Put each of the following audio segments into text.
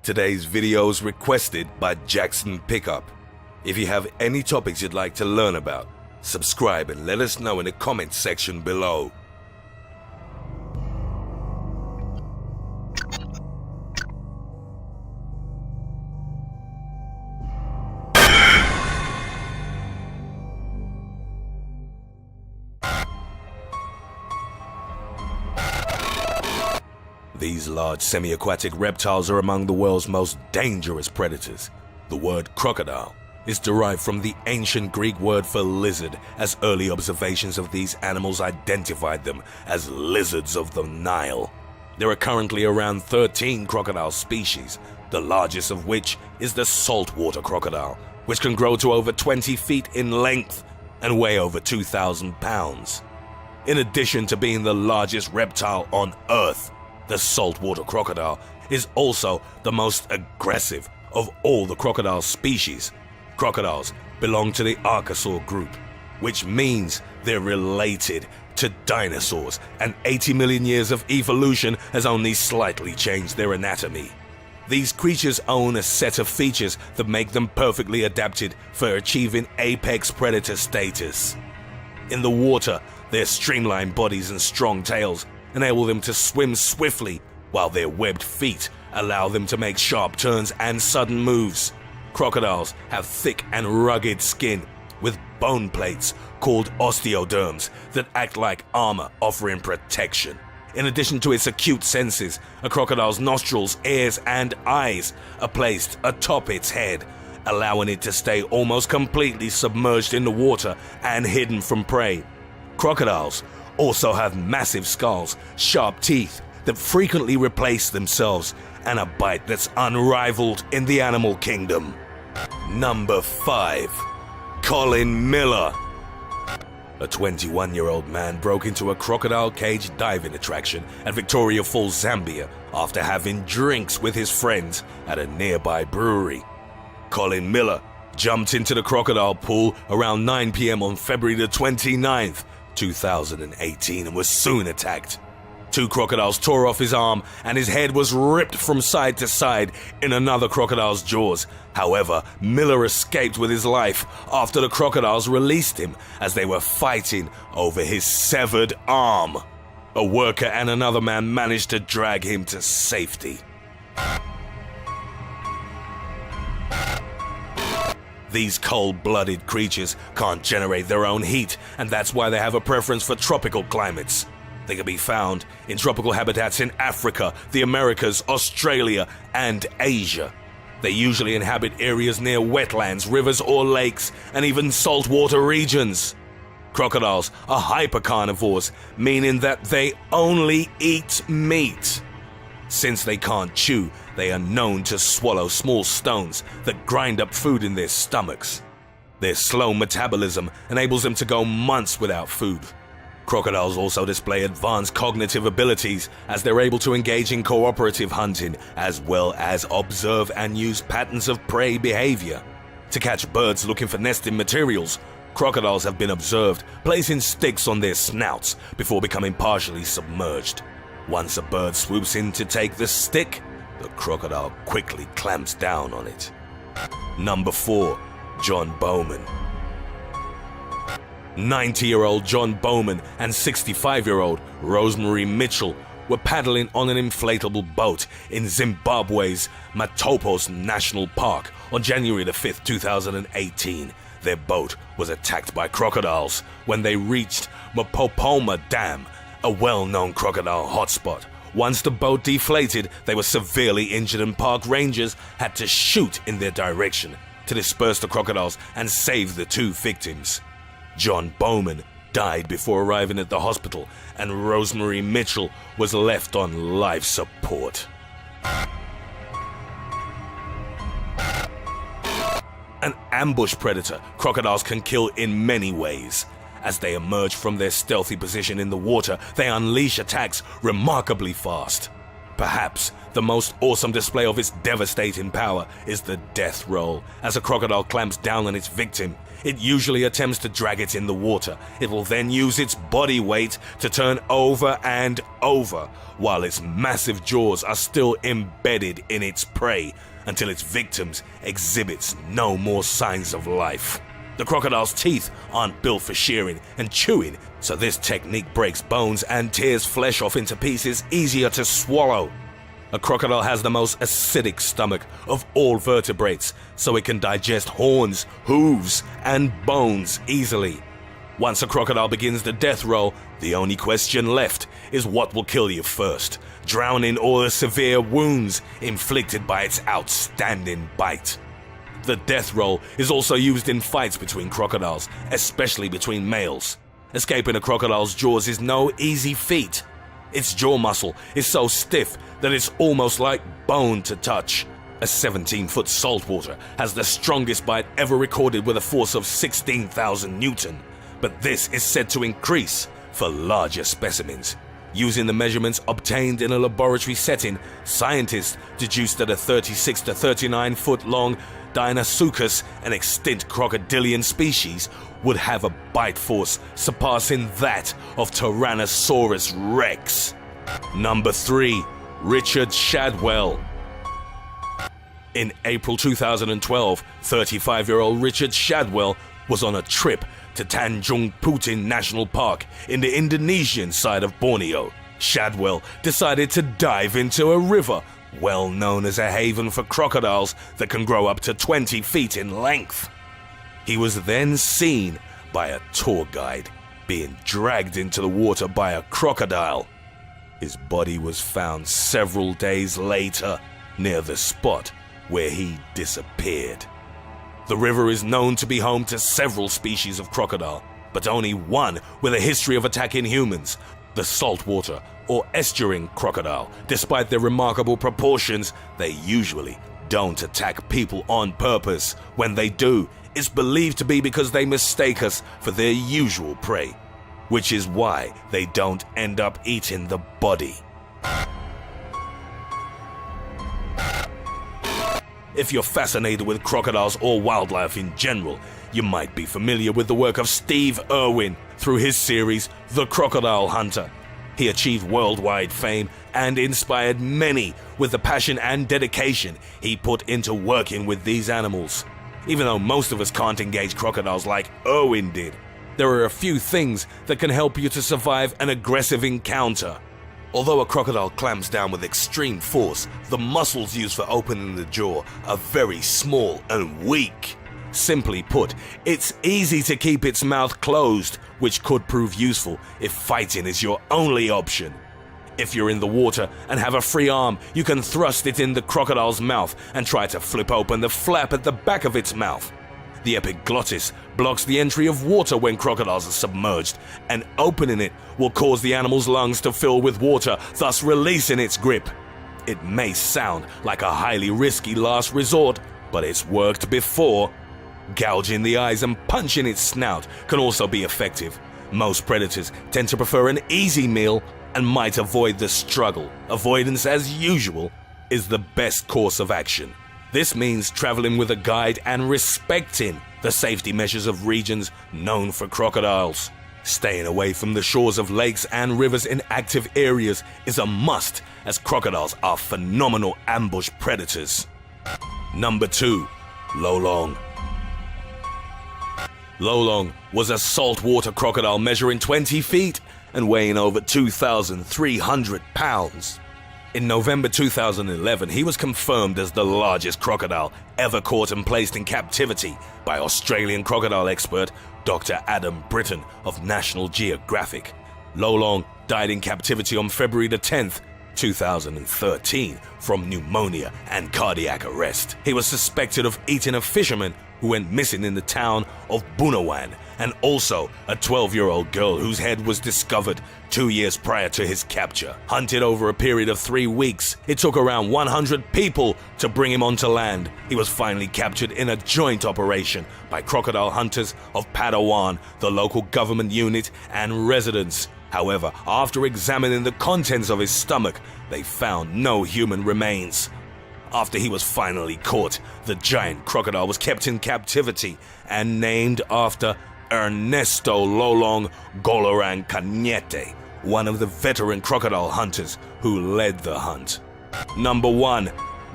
Today's video is requested by Jackson Pickup. If you have any topics you'd like to learn about, subscribe and let us know in the comments section below. These large semi-aquatic reptiles are among the world's most dangerous predators. The word crocodile is derived from the ancient Greek word for lizard, as early observations of these animals identified them as lizards of the Nile. There are currently around 13 crocodile species, the largest of which is the saltwater crocodile, which can grow to over 20 feet in length and weigh over 2,000 pounds. In addition to being the largest reptile on Earth, the saltwater crocodile is also the most aggressive of all the crocodile species. Crocodiles belong to the Archosaur group, which means they're related to dinosaurs, and 80 million years of evolution has only slightly changed their anatomy. These creatures own a set of features that make them perfectly adapted for achieving apex predator status. In the water, their streamlined bodies and strong tails enable them to swim swiftly, while their webbed feet allow them to make sharp turns and sudden moves. Crocodiles have thick and rugged skin with bone plates called osteoderms that act like armor, offering protection. In addition to its acute senses, a crocodile's nostrils, ears, and eyes are placed atop its head, allowing it to stay almost completely submerged in the water and hidden from prey. Crocodiles also have massive skulls, sharp teeth that frequently replace themselves, and a bite that's unrivaled in the animal kingdom. Number 5. Colin Miller. A 21-year-old man broke into a crocodile cage diving attraction at Victoria Falls, Zambia, after having drinks with his friends at a nearby brewery. Colin Miller jumped into the crocodile pool around 9 p.m. on February the 29th, 2018, and was soon attacked. 2 crocodiles tore off his arm and his head was ripped from side to side in another crocodile's jaws. However, Miller escaped with his life after the crocodiles released him as they were fighting over his severed arm. A worker and another man managed to drag him to safety. These cold-blooded creatures can't generate their own heat, and that's why they have a preference for tropical climates. They can be found in tropical habitats in Africa, the Americas, Australia, and Asia. They usually inhabit areas near wetlands, rivers or lakes, and even saltwater regions. Crocodiles are hypercarnivores, meaning that they only eat meat. Since they can't chew, they are known to swallow small stones that grind up food in their stomachs. Their slow metabolism enables them to go months without food. Crocodiles also display advanced cognitive abilities, as they're able to engage in cooperative hunting as well as observe and use patterns of prey behavior. To catch birds looking for nesting materials, crocodiles have been observed placing sticks on their snouts before becoming partially submerged. Once a bird swoops in to take the stick, the crocodile quickly clamps down on it. Number 4. John Bowman. 90-year-old John Bowman and 65-year-old Rosemary Mitchell were paddling on an inflatable boat in Zimbabwe's Matopos National Park on January 5, 2018. Their boat was attacked by crocodiles when they reached Mapopoma Dam, a well-known crocodile hotspot. Once the boat deflated, they were severely injured and park rangers had to shoot in their direction to disperse the crocodiles and save the 2 victims. John Bowman died before arriving at the hospital, and Rosemary Mitchell was left on life support. An ambush predator, crocodiles can kill in many ways. As they emerge from their stealthy position in the water, they unleash attacks remarkably fast. Perhaps the most awesome display of its devastating power is the death roll. As a crocodile clamps down on its victim, it usually attempts to drag it in the water. It will then use its body weight to turn over and over, while its massive jaws are still embedded in its prey until its victims exhibits no more signs of life. The crocodile's teeth aren't built for shearing and chewing, so this technique breaks bones and tears flesh off into pieces easier to swallow. A crocodile has the most acidic stomach of all vertebrates, so it can digest horns, hooves, and bones easily. Once a crocodile begins the death roll, the only question left is what will kill you first: drowning or the severe wounds inflicted by its outstanding bite. The death roll is also used in fights between crocodiles, especially between males. Escaping a crocodile's jaws is no easy feat. Its jaw muscle is so stiff that it's almost like bone to touch. A 17-foot saltwater has the strongest bite ever recorded with a force of 16,000 Newton, but this is said to increase for larger specimens. Using the measurements obtained in a laboratory setting, scientists deduced that a 36 to 39 foot long Deinosuchus, an extinct crocodilian species, would have a bite force surpassing that of Tyrannosaurus Rex. Number 3. Richard Shadwell. In April 2012, 35-year-old Richard Shadwell was on a trip to Tanjung Puting National Park in the Indonesian side of Borneo. Shadwell decided to dive into a river, well known as a haven for crocodiles that can grow up to 20 feet in length. He was then seen by a tour guide being dragged into the water by a crocodile. His body was found several days later near the spot where he disappeared. The river is known to be home to several species of crocodile, but only one with a history of attacking humans: the saltwater or estuarine crocodile. Despite their remarkable proportions, they usually don't attack people on purpose. When they do, it's believed to be because they mistake us for their usual prey, which is why they don't end up eating the body. If you're fascinated with crocodiles or wildlife in general, you might be familiar with the work of Steve Irwin through his series The Crocodile Hunter. He achieved worldwide fame and inspired many with the passion and dedication he put into working with these animals. Even though most of us can't engage crocodiles like Irwin did, there are a few things that can help you to survive an aggressive encounter. Although a crocodile clamps down with extreme force, the muscles used for opening the jaw are very small and weak. Simply put, it's easy to keep its mouth closed, which could prove useful if fighting is your only option. If you're in the water and have a free arm, you can thrust it in the crocodile's mouth and try to flip open the flap at the back of its mouth. The epiglottis blocks the entry of water when crocodiles are submerged, and opening it will cause the animal's lungs to fill with water, thus releasing its grip. It may sound like a highly risky last resort, but it's worked before. Gouging the eyes and punching its snout can also be effective. Most predators tend to prefer an easy meal and might avoid the struggle. Avoidance, as usual, is the best course of action. This means traveling with a guide and respecting the safety measures of regions known for crocodiles. Staying away from the shores of lakes and rivers in active areas is a must, as crocodiles are phenomenal ambush predators. Number 2. Lolong. Lolong was a saltwater crocodile measuring 20 feet and weighing over 2,300 pounds. In November 2011, he was confirmed as the largest crocodile ever caught and placed in captivity by Australian crocodile expert Dr. Adam Britton of National Geographic. Lolong died in captivity on February the 10th, 2013 from pneumonia and cardiac arrest. He was suspected of eating a fisherman who went missing in the town of Bunawan, and also a 12-year-old girl whose head was discovered 2 years prior to his capture. Hunted over a period of 3 weeks, it took around 100 people to bring him onto land. He was finally captured in a joint operation by crocodile hunters of Padawan, the local government unit, and residents However, after examining the contents of his stomach, they found no human remains. After he was finally caught, the giant crocodile was kept in captivity and named after Ernesto Lolong Golorang Cañete, one of the veteran crocodile hunters who led the hunt. Number 1.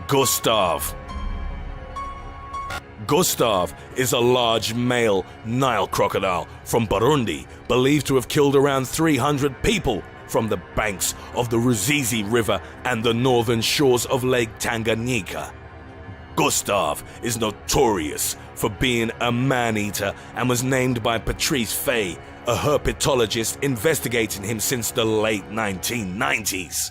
Gustav. Gustav is a large male Nile crocodile from Burundi, believed to have killed around 300 people from the banks of the Ruzizi River and the northern shores of Lake Tanganyika. Gustav is notorious for being a man-eater and was named by Patrice Fay, a herpetologist investigating him since the late 1990s.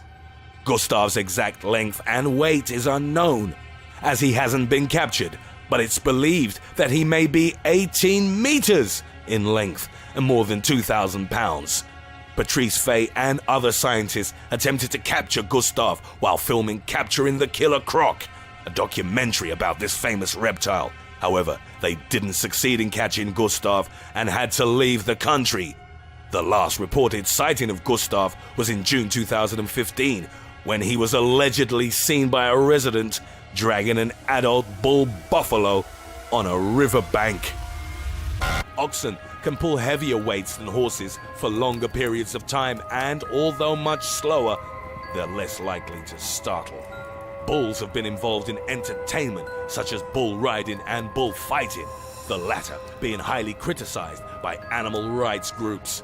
Gustav's exact length and weight is unknown, as he hasn't been captured, but it's believed that he may be 18 meters in length and more than 2,000 pounds. Patrice Fay and other scientists attempted to capture Gustav while filming Capturing the Killer Croc, a documentary about this famous reptile. However, they didn't succeed in catching Gustav and had to leave the country. The last reported sighting of Gustav was in June 2015, when he was allegedly seen by a resident dragging an adult bull buffalo on a riverbank. Oxen can pull heavier weights than horses for longer periods of time, and although much slower, they're less likely to startle. Bulls have been involved in entertainment such as bull riding and bullfighting, the latter being highly criticized by animal rights groups.